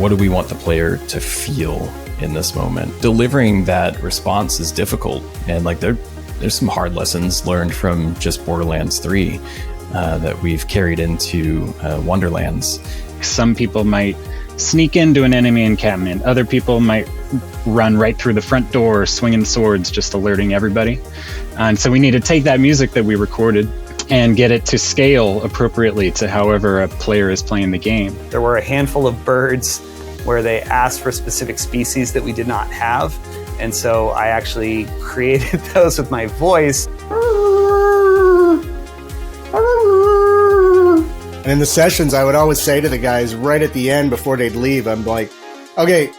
what do we want the player to feel in this moment? Delivering that response is difficult, and like there's some hard lessons learned from just Borderlands 3 that we've carried into Wonderlands. Some people might sneak into an enemy encampment. Other people might run right through the front door swinging swords, just alerting everybody. And so we need to take that music that we recorded and get it to scale appropriately to however a player is playing the game. There were a handful of birds where they asked for specific species that we did not have. And so I actually created those with my voice. And in the sessions, I would always say to the guys right at the end before they'd leave, I'm like, okay,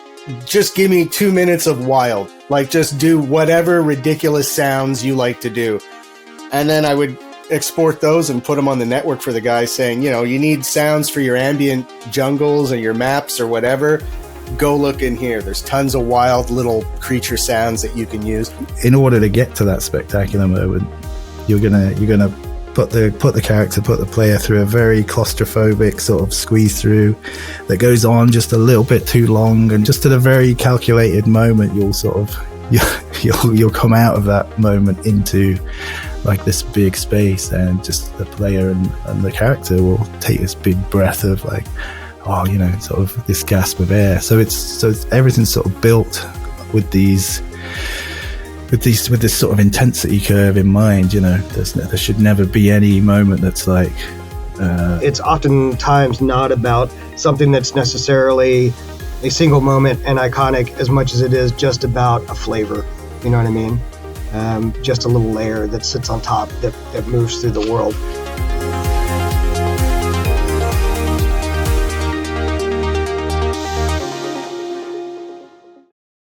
just give me 2 minutes of wild. Like, just do whatever ridiculous sounds you like to do. And then I would export those and put them on the network for the guys saying, you know, you need sounds for your ambient jungles and your maps or whatever. Go look in here. There's tons of wild little creature sounds that you can use. In order to get to that spectacular moment, you're gonna put the character, put the player through a very claustrophobic sort of squeeze through that goes on just a little bit too long, and just at a very calculated moment you'll come out of that moment into like this big space, and just the player and the character will take this big breath of like, oh, you know, sort of this gasp of air. So everything's sort of built with this sort of intensity curve in mind. You know, there should never be any moment that's like it's oftentimes not about something that's necessarily a single moment and iconic as much as it is just about a flavor. You know what I mean? Just a little layer that sits on top that moves through the world.